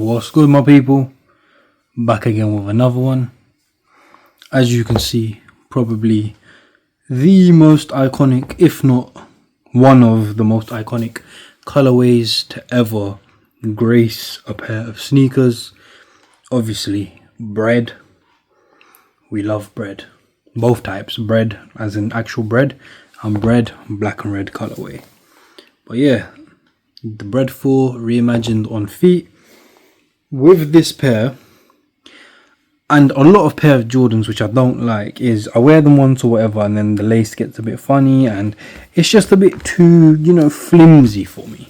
What's good, my people? Back again with another one. As you can see, probably the most iconic, if not one of the most iconic colorways to ever grace a pair of sneakers. Obviously, bread. We love bread. Both types, bread as in actual bread, and bread black and red colorway. But yeah, the BRED 4 reimagined on feet with this pair. And a lot of pair of Jordans which I don't like is I wear them once or whatever, and then the lace gets a bit funny and it's just a bit too, flimsy for me.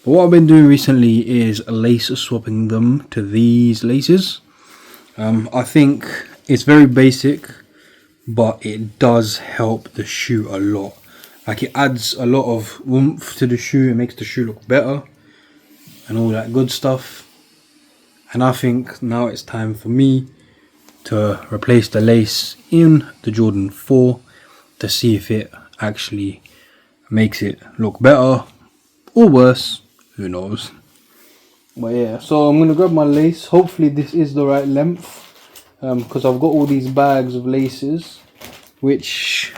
But what I've been doing recently is lace swapping them to these laces. I think it's very basic, but it does help the shoe a lot. Like, it adds a lot of oomph to the shoe, it makes the shoe look better and all that good stuff. And I think now it's time for me to replace the lace in the Jordan 4 to see if it actually makes it look better or worse, who knows. But yeah, so I'm going to grab my lace. Hopefully this is the right length, because I've got all these bags of laces which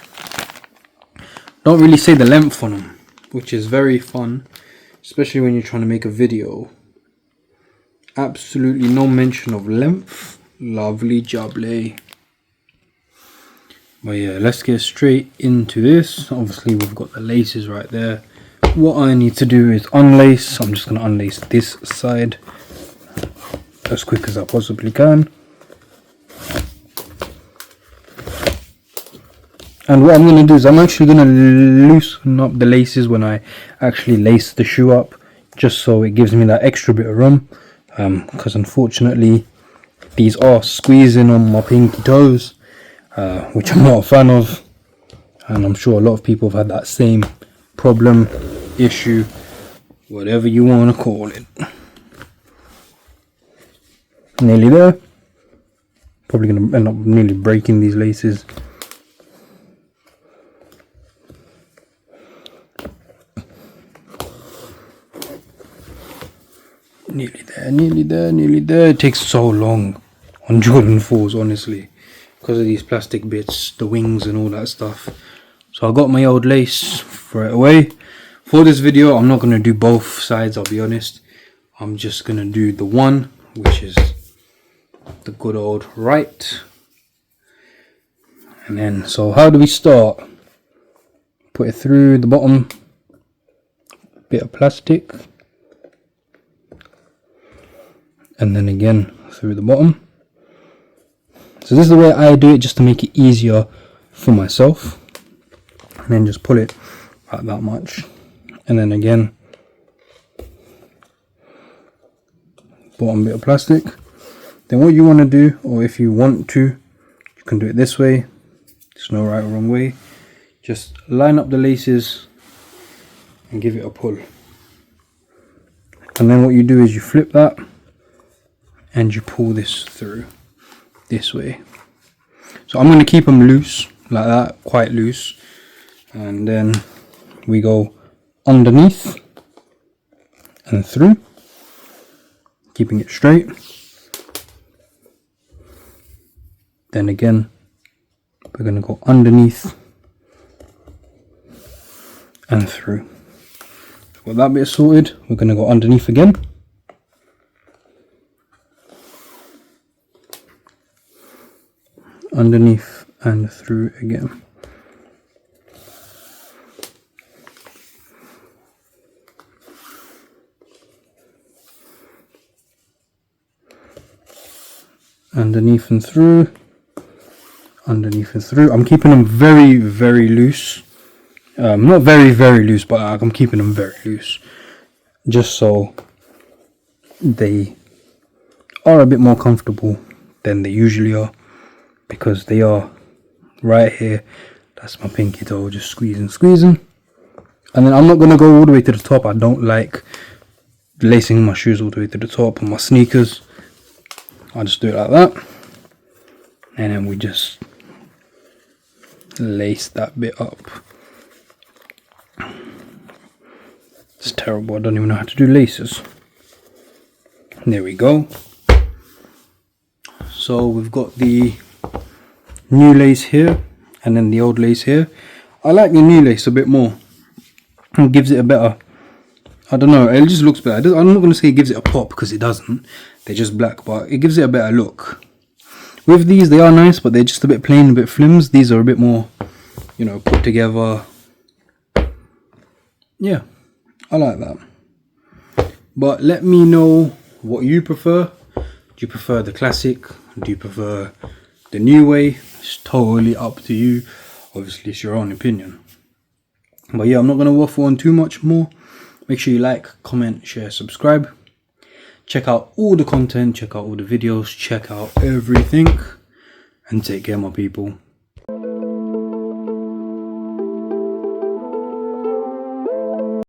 don't really say the length on them, which is very fun, especially when you're trying to make a video. Absolutely no mention of length. Lovely jubbly. But yeah, let's get straight into this. Obviously we've got the laces right there. What I need to do is unlace. I'm just going to unlace this side as quick as I possibly can. And what I'm going to do is I'm actually going to loosen up the laces when I actually lace the shoe up, just so it gives me that extra bit of room, because unfortunately these are squeezing on my pinky toes, which I'm not a fan of, and I'm sure a lot of people have had that same problem, issue, whatever you want to call it. Nearly there. Probably going to end up nearly breaking these laces. Nearly there, nearly there, nearly there. It takes so long on Jordan 4s, honestly, because of these plastic bits, the wings and all that stuff. So I got my old lace right away. For this video, I'm not going to do both sides, I'll be honest. I'm just going to do the one, which is the good old right. And then, so how do we start? Put it through the bottom, bit of plastic. And then again through the bottom. So this is the way I do it, just to make it easier for myself. And then just pull it about that much. And then again, bottom bit of plastic. Then what you want to do, or if you want to, you can do it this way. There's no right or wrong way. Just line up the laces and give it a pull. And then what you do is you flip that and you pull this through this way. So I'm going to keep them loose like that, quite loose, and then we go underneath and through, keeping it straight. Then again we're going to go underneath and through. So got that bit sorted, we're going to go underneath again. Underneath and through again. Underneath and through. Underneath and through. I'm keeping them very, very loose. Not very, very loose, but I'm keeping them very loose, just so they are a bit more comfortable than they usually are. Because they are right here. That's my pinky toe, just squeezing. And then I'm not going to go all the way to the top. I don't like lacing my shoes all the way to the top on my sneakers. I'll just do it like that. And then we just lace that bit up. It's terrible, I don't even know how to do laces. There we go. So we've got the new lace here and then the old lace here. I like the new lace a bit more. It gives it a better, I don't know, it just looks better. I'm not going to say it gives it a pop because it doesn't. They're just black, but it gives it a better look. With these, they are nice, but they're just a bit plain, a bit flims. These are a bit more, you know, put together. Yeah, I like that. But let me know what you prefer. Do you prefer the classic? Do you prefer the new way? It's totally up to you. Obviously, it's your own opinion. But yeah, I'm not going to waffle on too much more. Make sure you like, comment, share, subscribe. Check out all the content, check out all the videos, check out everything. And take care, my people.